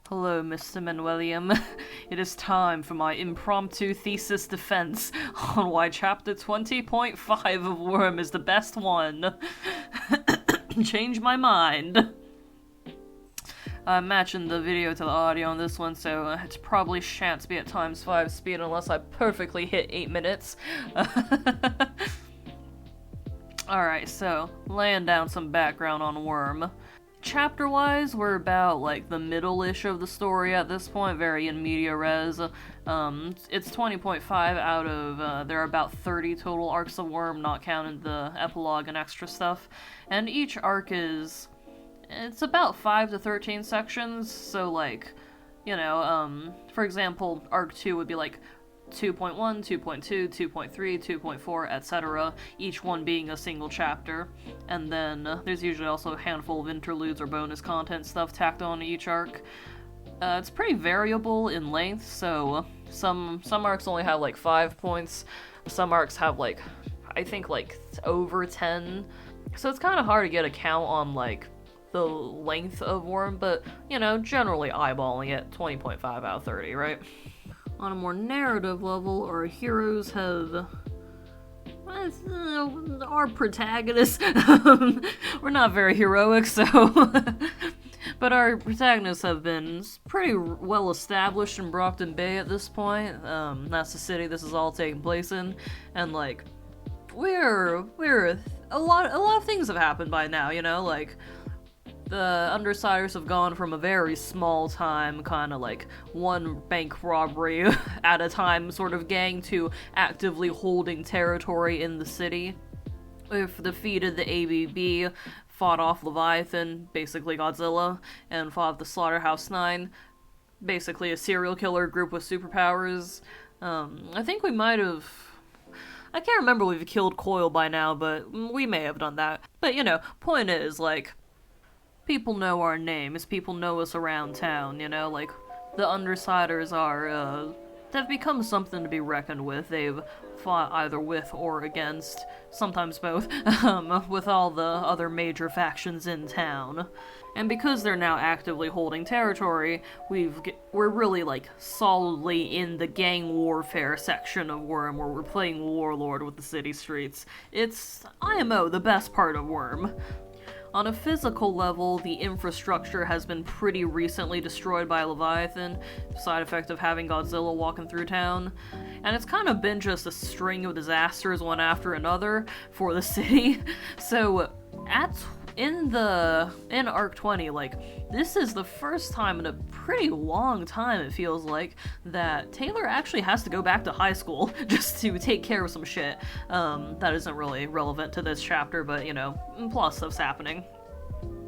Hello, Mr. Manuelium. It is time for my impromptu thesis defense on why Chapter 20.5 of Worm is the best one. Change my mind. I'm matching the video to the audio on this one, so it probably shan't be at times 5 speed unless I perfectly hit 8 minutes. Alright, so, laying down some background on Worm. Chapter-wise, we're about, the middle-ish of the story at this point, very in media res. It's 20.5 out of, there are about 30 total arcs of Worm, not counting the epilogue and extra stuff. And each arc it's about 5 to 13 sections, so, for example, Arc 2 would be, 2.1, 2.2, 2.3, 2.4, etc., each one being a single chapter. And then there's usually also a handful of interludes or bonus content stuff tacked on to each arc. It's pretty variable in length, so some arcs only have 5 points, some arcs have I think over 10, so it's kind of hard to get a count on the length of Worm, but generally eyeballing it, 20.5 out of 30, right? On a more narrative level, our heroes have... our protagonists... we're not very heroic, so... but our protagonists have been pretty well established in Brockton Bay at this point. That's the city this is all taking place in. And, we're... A lot of things have happened by now, the Undersiders have gone from a very small time, kind of one bank robbery at a time sort of gang to actively holding territory in the city. We've defeated the ABB, fought off Leviathan, basically Godzilla, and fought the Slaughterhouse 9, basically a serial killer group with superpowers. I think we might have... I can't remember if we've killed Coil by now, but we may have done that. But, point is, people know our names, people know us around town, the Undersiders are, they've become something to be reckoned with. They've fought either with or against, sometimes both, with all the other major factions in town. And because they're now actively holding territory, we're really, solidly in the gang warfare section of Worm, where we're playing Warlord with the city streets. It's IMO, the best part of Worm. On a physical level, the infrastructure has been pretty recently destroyed by Leviathan, the side effect of having Godzilla walking through town. And it's kind of been just a string of disasters one after another for the city. So, in Arc 20, this is the first time in a pretty long time, it feels that Taylor actually has to go back to high school just to take care of some shit. That isn't really relevant to this chapter, but, plus stuff's happening.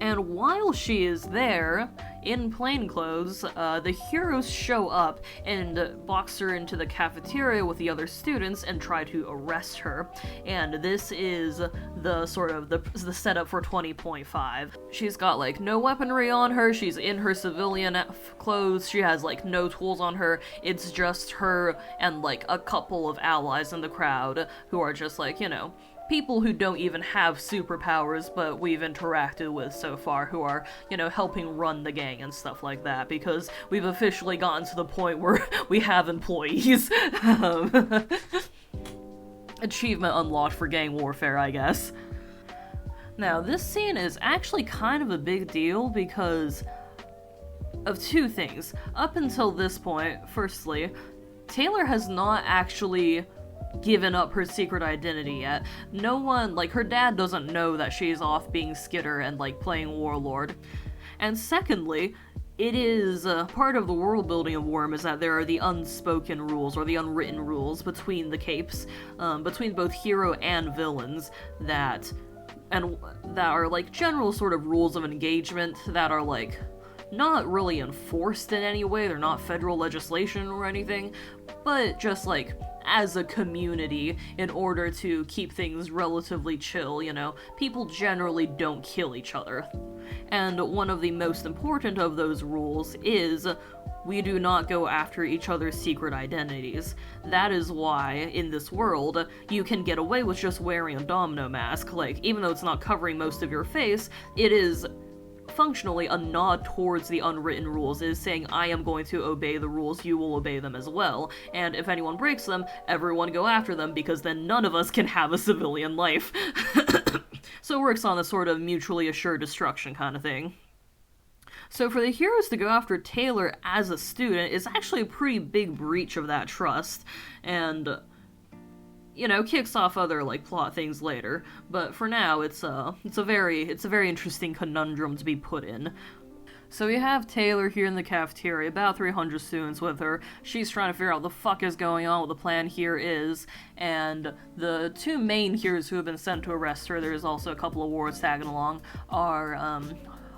And while she is there, in plainclothes, the heroes show up and box her into the cafeteria with the other students and try to arrest her. And this is the sort of the setup for 20.5. She's got no weaponry on her, she's in her civilian clothes, she has no tools on her, it's just her and a couple of allies in the crowd who are just people who don't even have superpowers, but we've interacted with so far, who are, helping run the gang and stuff like that, because we've officially gotten to the point where we have employees. Achievement unlocked for gang warfare, I guess. Now, this scene is actually kind of a big deal because of two things. Up until this point, firstly, Taylor has not actually given up her secret identity yet. No one, her dad doesn't know that she's off being Skitter and, playing Warlord. And secondly, it is part of the world building of Worm is that there are the unspoken rules, or the unwritten rules, between the capes, between both hero and villains, that are, general sort of rules of engagement that are, not really enforced in any way, they're not federal legislation or anything, but just, as a community, in order to keep things relatively chill, people generally don't kill each other. And one of the most important of those rules is we do not go after each other's secret identities. That is why, in this world, you can get away with just wearing a domino mask. Even though it's not covering most of your face, it is functionally a nod towards the unwritten rules. It is saying, I am going to obey the rules, you will obey them as well, and if anyone breaks them, everyone go after them, because then none of us can have a civilian life. So it works on a sort of mutually assured destruction kind of thing. So for the heroes to go after Taylor as a student is actually a pretty big breach of that trust, and, you know, kicks off other, like, plot things later. But for now, it's a very interesting conundrum to be put in. So we have Taylor here in the cafeteria, about 300 students with her. She's trying to figure out what the fuck is going on, what the plan here is, and the two main heroes who have been sent to arrest her, there's also a couple of wards tagging along, are,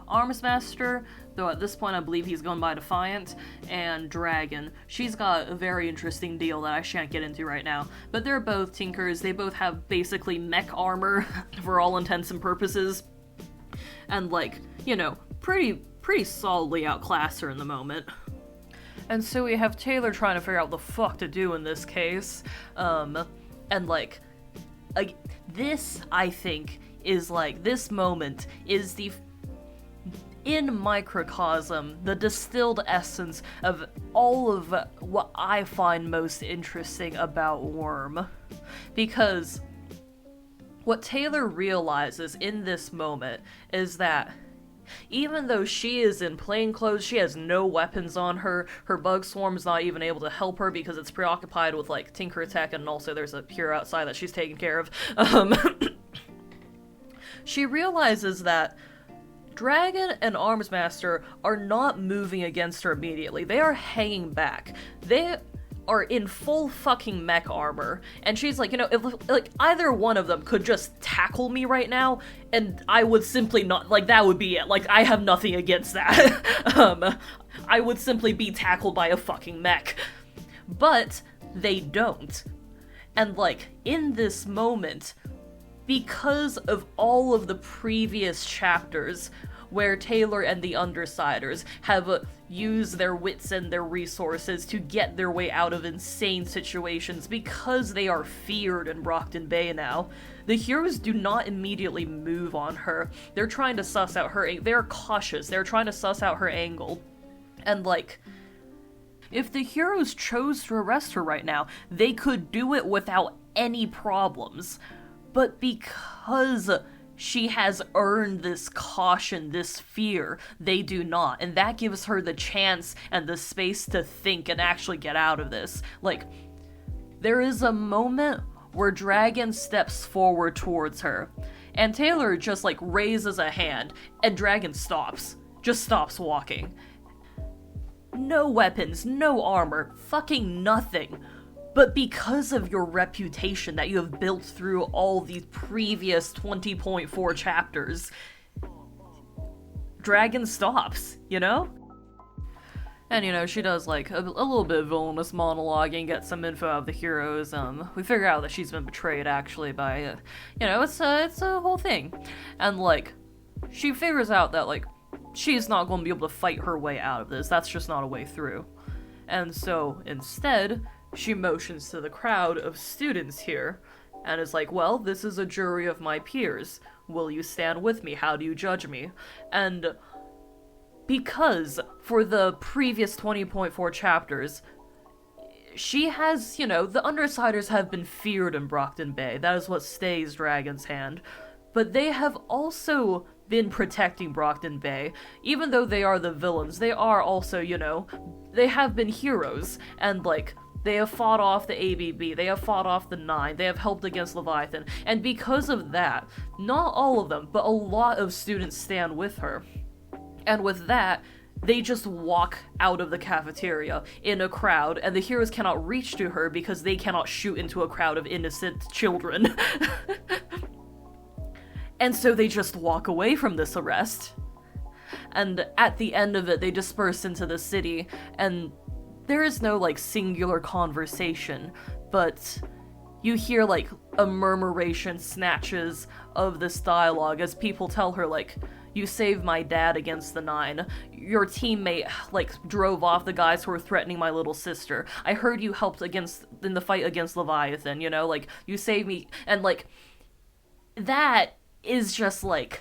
Arms Master, though at this point I believe he's going by Defiant, and Dragon. She's got a very interesting deal that I shan't get into right now, but they're both Tinkers. They both have basically mech armor for all intents and purposes, and, like, you know, pretty solidly outclass her in the moment. And so we have Taylor trying to figure out what the fuck to do in this case, and, like, this, I think, is, like, this moment is the in microcosm, the distilled essence of all of what I find most interesting about Worm. Because what Taylor realizes in this moment is that even though she is in plain clothes, she has no weapons on her, her bug swarm's not even able to help her because it's preoccupied with, like, Tinker Attack, and also there's a hero outside that she's taking care of. She realizes that Dragon and Arms Master are not moving against her immediately. They are hanging back. They are in full fucking mech armor. And she's like, you know, if, like, either one of them could just tackle me right now, and I would simply not, like, that would be it. Like, I have nothing against that. I would simply be tackled by a fucking mech. But they don't. And, like, in this moment, because of all of the previous chapters where Taylor and the Undersiders have used their wits and their resources to get their way out of insane situations because they are feared in Brockton Bay now, the heroes do not immediately move on her. They're trying to suss out her, they're cautious, they're trying to suss out her angle. And, like, if the heroes chose to arrest her right now, they could do it without any problems. But because she has earned this caution, this fear, they do not. And that gives her the chance and the space to think and actually get out of this. Like, there is a moment where Dragon steps forward towards her, and Taylor just, like, raises a hand, and Dragon stops. Just stops walking. No weapons, no armor, fucking nothing. But because of your reputation that you have built through all these previous 20.4 chapters, Dragon stops, you know? And, you know, she does, like, a little bit of villainous monologuing, get some info out of the heroes. We figure out that she's been betrayed, actually, by, you know, it's a whole thing. And, like, she figures out that, like, she's not going to be able to fight her way out of this. That's just not a way through. And so, instead, she motions to the crowd of students here, and is like, well, this is a jury of my peers. Will you stand with me? How do you judge me? And because for the previous 20.4 chapters, she has, you know, the Undersiders have been feared in Brockton Bay. That is what stays Dragon's hand. But they have also been protecting Brockton Bay. Even though they are the villains, they are also, you know, they have been heroes, and, like, they have fought off the ABB, they have fought off the Nine, they have helped against Leviathan, and because of that, not all of them, but a lot of students stand with her. And with that, they just walk out of the cafeteria in a crowd, and the heroes cannot reach to her because they cannot shoot into a crowd of innocent children. And so they just walk away from this arrest. And at the end of it, they disperse into the city, and there is no, like, singular conversation, but you hear, like, a murmuration, snatches of this dialogue as people tell her, like, you saved my dad against the Nine. Your teammate, like, drove off the guys who were threatening my little sister. I heard you helped in the fight against Leviathan, you know? Like, you saved me. And, like, that is just, like,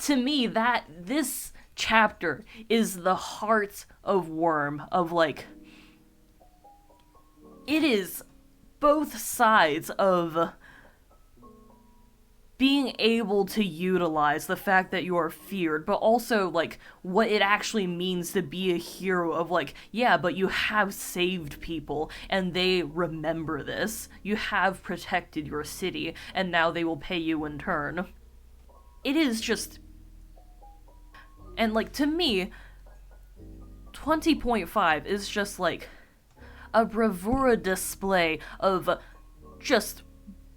to me, that this chapter is the heart of Worm, of like, it is both sides of being able to utilize the fact that you are feared, but also, like, what it actually means to be a hero of, like, yeah, but you have saved people, and they remember this. You have protected your city, and now they will pay you in turn. It is just... And, like, to me, 20.5 is just, like, a bravura display of just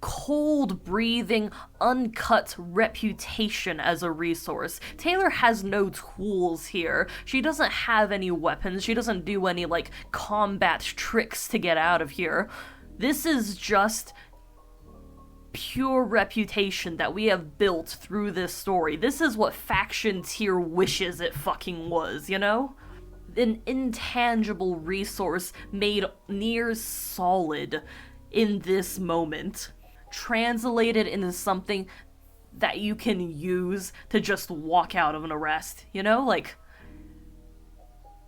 cold breathing, uncut reputation as a resource. Taylor has no tools here. She doesn't have any weapons. She doesn't do any, like, combat tricks to get out of here. This is just pure reputation that we have built through this story. This is what Faction Tier wishes it fucking was, you know? An intangible resource made near solid in this moment. Translated into something that you can use to just walk out of an arrest, you know? Like,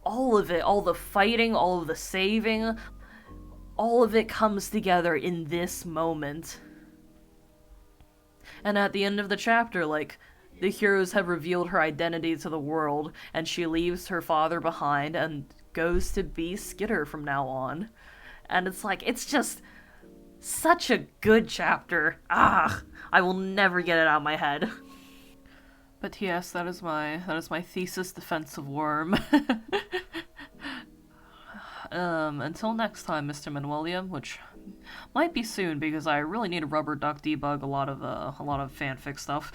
all of it, all the fighting, all of the saving, all of it comes together in this moment. And at the end of the chapter, like, the heroes have revealed her identity to the world, and she leaves her father behind and goes to be Skitter from now on. And it's like, it's just such a good chapter. I will never get it out of my head. But yes, that is my thesis defense of Worm. Until next time, Mr. Manuel, which might be soon because I really need to rubber duck debug a lot of fanfic stuff.